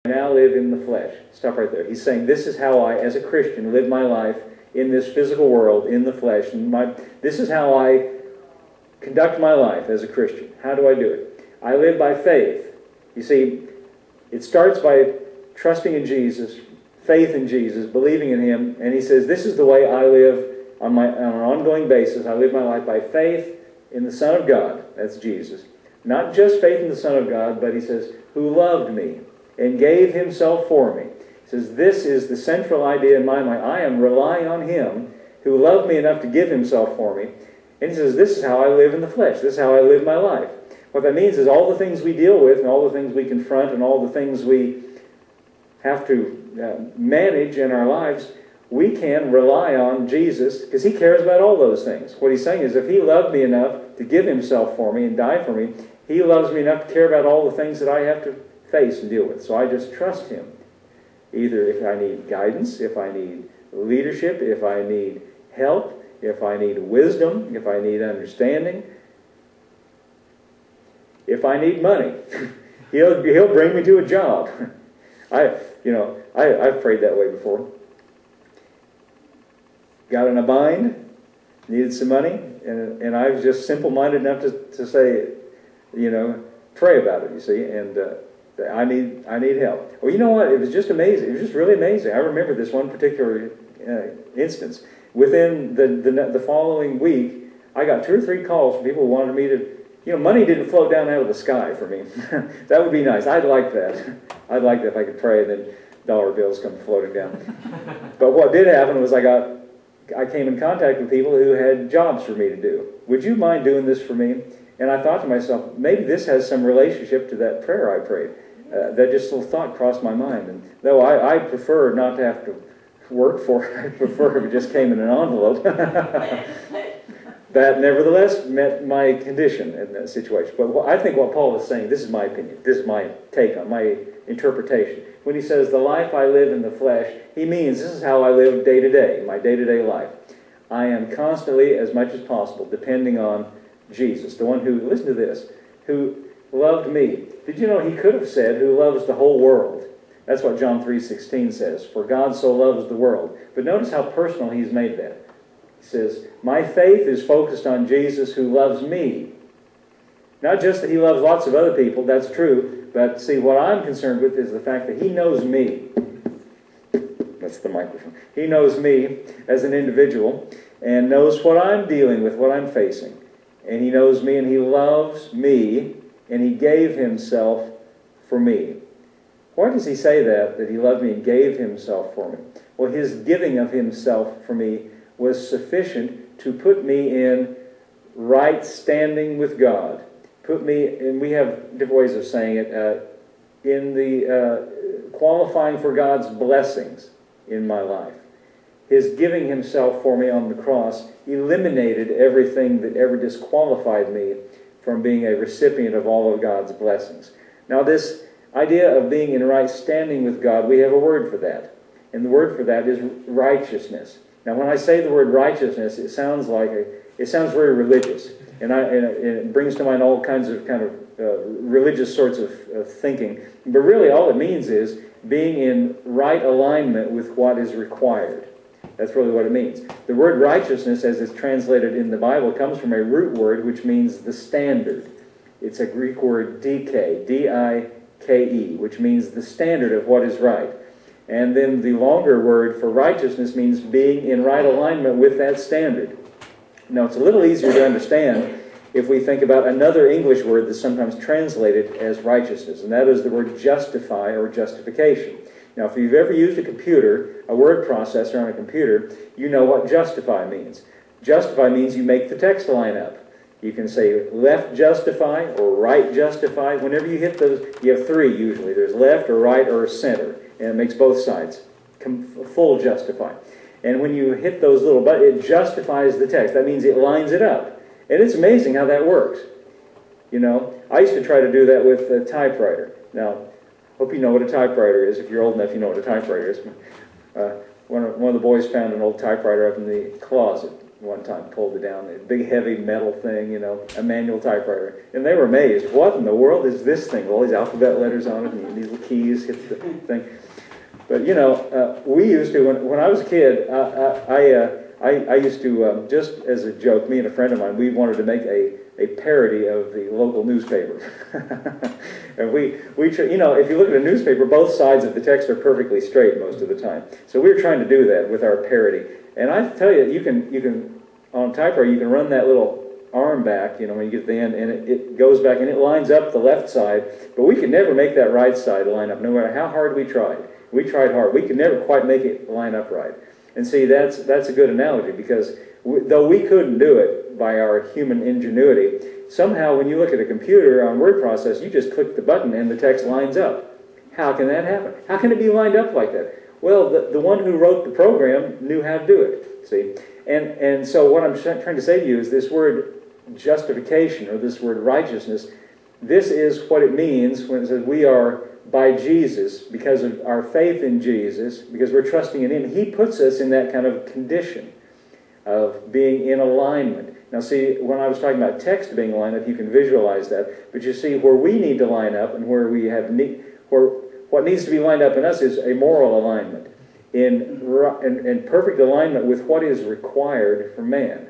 now live in the flesh. Stop right there. He's saying this is how I, as a Christian, live my life in this physical world, in the flesh. And this is how I conduct my life as a Christian. How do I do it? I live by faith. You see, it starts by trusting in Jesus, faith in Jesus, believing in Him, and he says, this is the way I live on an ongoing basis. I live my life by faith in the Son of God. That's Jesus. Not just faith in the Son of God, but he says, who loved me and gave Himself for me. He says, this is the central idea in my mind. I am relying on Him who loved me enough to give Himself for me. And he says, this is how I live in the flesh. This is how I live my life. What that means is all the things we deal with and all the things we confront and all the things we have to manage in our lives, we can rely on Jesus because He cares about all those things. What he's saying is if He loved me enough to give Himself for me and die for me, He loves me enough to care about all the things that I have to face and deal with. So I just trust Him. Either if I need guidance, if I need leadership, if I need help, if I need wisdom, if I need understanding, if I need money, He'll bring me to a job. I've prayed that way before. Got in a bind, needed some money, and I was just simple-minded enough to say, pray about it, you see, and I need help. Well, you know what? It was just amazing. It was just really amazing. I remember this one particular instance. Within the following week, I got 2 or 3 calls from people who wanted me to, money didn't flow down out of the sky for me. That would be nice. I'd like that. I'd like that if I could pray and then dollar bills come floating down. But what did happen was I came in contact with people who had jobs for me to do. Would you mind doing this for me? And I thought to myself, maybe this has some relationship to that prayer I prayed. That just little thought crossed my mind. And though I prefer not to have to work for it, I prefer if it just came in an envelope. That nevertheless met my condition in that situation. But I think what Paul is saying, this is my opinion, this is my take on my interpretation. When he says, the life I live in the flesh, he means this is how I live day to day, my day-to-day life. I am constantly, as much as possible, depending on Jesus, the one who, listen to this, who loved me. Did you know he could have said, who loves the whole world? That's what John 3:16 says, for God so loves the world. But notice how personal he's made that. He says, my faith is focused on Jesus who loves me. Not just that he loves lots of other people, that's true, but see, what I'm concerned with is the fact that he knows me. That's the microphone. He knows me as an individual and knows what I'm dealing with, what I'm facing. And he knows me and he loves me and he gave himself for me. Why does he say that he loved me and gave himself for me? Well, his giving of himself for me was sufficient to put me in right standing with God. Put me, and we have different ways of saying it, in the qualifying for God's blessings in my life. His giving himself for me on the cross eliminated everything that ever disqualified me from being a recipient of all of God's blessings. Now this idea of being in right standing with God, we have a word for that. And the word for that is righteousness. Now when I say the word righteousness, it sounds very religious. And it brings to mind all kinds of religious sorts of thinking. But really all it means is being in right alignment with what is required. That's really what it means. The word righteousness, as it's translated in the Bible, comes from a root word which means the standard. It's a Greek word dike, D-I-K-E, which means the standard of what is right. And then the longer word for righteousness means being in right alignment with that standard. Now, it's a little easier to understand if we think about another English word that's sometimes translated as righteousness, and that is the word justify or justification. Now, if you've ever used a computer, a word processor on a computer, you know what justify means. Justify means you make the text line up. You can say left justify or right justify. Whenever you hit those, you have 3 usually. There's left or right or center, and it makes both sides full justify. And when you hit those little buttons, it justifies the text. That means it lines it up. And it's amazing how that works. You know, I used to try to do that with a typewriter. Now, hope you know what a typewriter is. If you're old enough, you know what a typewriter is. One of the boys found an old typewriter up in the closet. one time pulled it down, a big heavy metal thing, a manual typewriter. And they were amazed. What in the world is this thing? All these alphabet letters on it and these little keys hit the thing. But, we used to, when I was a kid, I used to, just as a joke, me and a friend of mine, we wanted to make a parody of the local newspaper. And if you look at a newspaper, both sides of the text are perfectly straight most of the time. So we were trying to do that with our parody. And I tell you, you can on a typewriter, you can run that little arm back, when you get to the end, and it goes back, and it lines up the left side. But we could never make that right side line up, no matter how hard we tried. We tried hard. We could never quite make it line up right. And see, that's a good analogy, because though we couldn't do it by our human ingenuity, somehow when you look at a computer on word processor, you just click the button and the text lines up. How can that happen? How can it be lined up like that? Well, the one who wrote the program knew how to do it, see? And so what I'm trying to say to you is this word justification, or this word righteousness, this is what it means when it says we are by Jesus, because of our faith in Jesus, because we're trusting in Him. He puts us in that kind of condition of being in alignment. Now see, when I was talking about text being aligned up, you can visualize that. But you see, where we need to line up and where we have where what needs to be lined up in us is a moral alignment, in perfect alignment with what is required for man.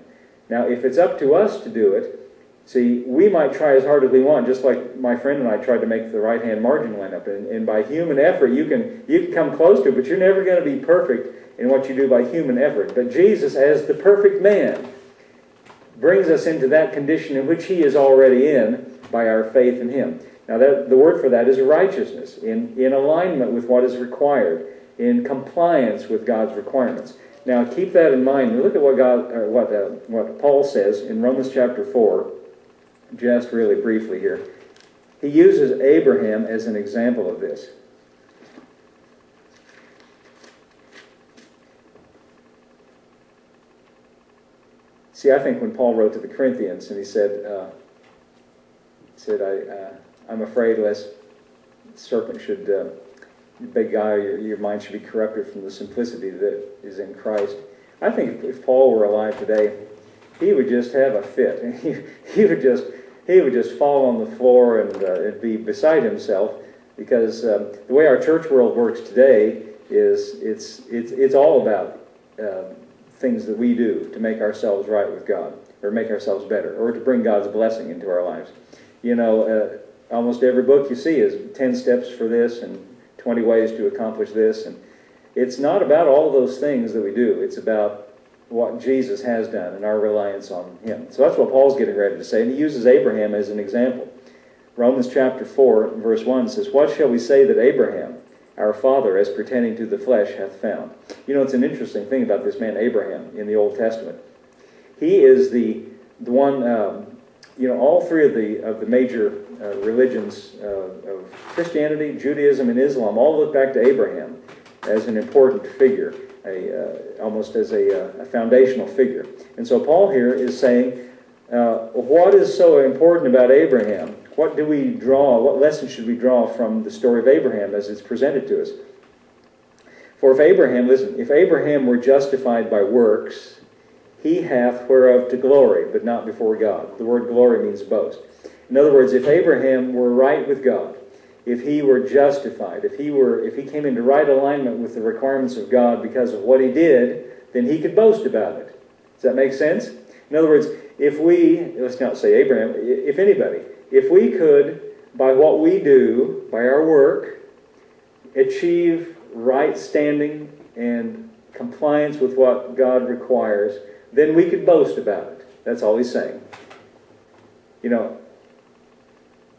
Now, if it's up to us to do it, see, we might try as hard as we want, just like my friend and I tried to make the right-hand margin line up. And by human effort, you can come close to it, but you're never going to be perfect in what you do by human effort. But Jesus, as the perfect man, brings us into that condition in which He is already in by our faith in Him. Now, the word for that is righteousness, in alignment with what is required, in compliance with God's requirements. Now, keep that in mind. Look at what Paul says in Romans chapter 4, just really briefly here. He uses Abraham as an example of this. See, I think when Paul wrote to the Corinthians and he said, I'm afraid lest the serpent should beguile your mind should be corrupted from the simplicity that is in Christ. I think if Paul were alive today, he would just have a fit. He would just fall on the floor and be beside himself, because the way our church world works today is it's all about things that we do to make ourselves right with God, or make ourselves better, or to bring God's blessing into our lives. Almost every book you see is 10 steps for this and 20 ways to accomplish this. And it's not about all those things that we do. It's about what Jesus has done and our reliance on Him. So that's what Paul's getting ready to say. And he uses Abraham as an example. Romans chapter 4, verse 1 says, "What shall we say that Abraham, our father, as pertaining to the flesh, hath found?" It's an interesting thing about this man Abraham in the Old Testament. He is the one, all three of the major religions of Christianity, Judaism, and Islam all look back to Abraham as an important figure, almost as a foundational figure. And so Paul here is saying, what is so important about Abraham? What do we draw? What lessons should we draw from the story of Abraham as it's presented to us? For if Abraham were justified by works, he hath whereof to glory, but not before God. The word glory means boast. In other words, if Abraham were right with God, if he were justified, if he came into right alignment with the requirements of God because of what he did, then he could boast about it. Does that make sense? In other words, let's not say Abraham, if anybody, if we could, by what we do, by our work, achieve right standing and compliance with what God requires, then we could boast about it. That's all he's saying.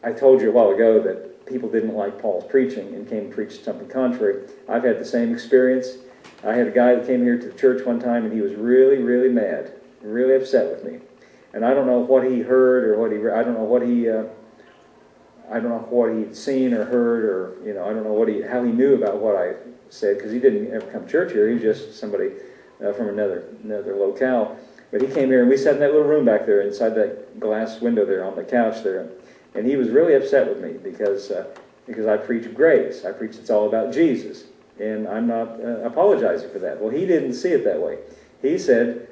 I told you a while ago that people didn't like Paul's preaching and came and preached something contrary. I've had the same experience. I had a guy that came here to the church one time, and he was really, really mad, really upset with me. And I don't know what he heard or I don't know what he'd seen or heard, or I don't know how he knew about what I said, because he didn't ever come to church here. He was just somebody from another locale. But he came here, and we sat in that little room back there inside that glass window there on the couch there. And he was really upset with me because I preach grace. I preach it's all about Jesus. And I'm not apologizing for that. Well, he didn't see it that way. He said,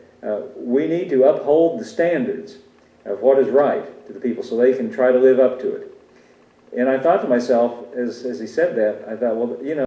We need to uphold the standards of what is right to the people so they can try to live up to it. And I thought to myself, as he said that, I thought, well, you know,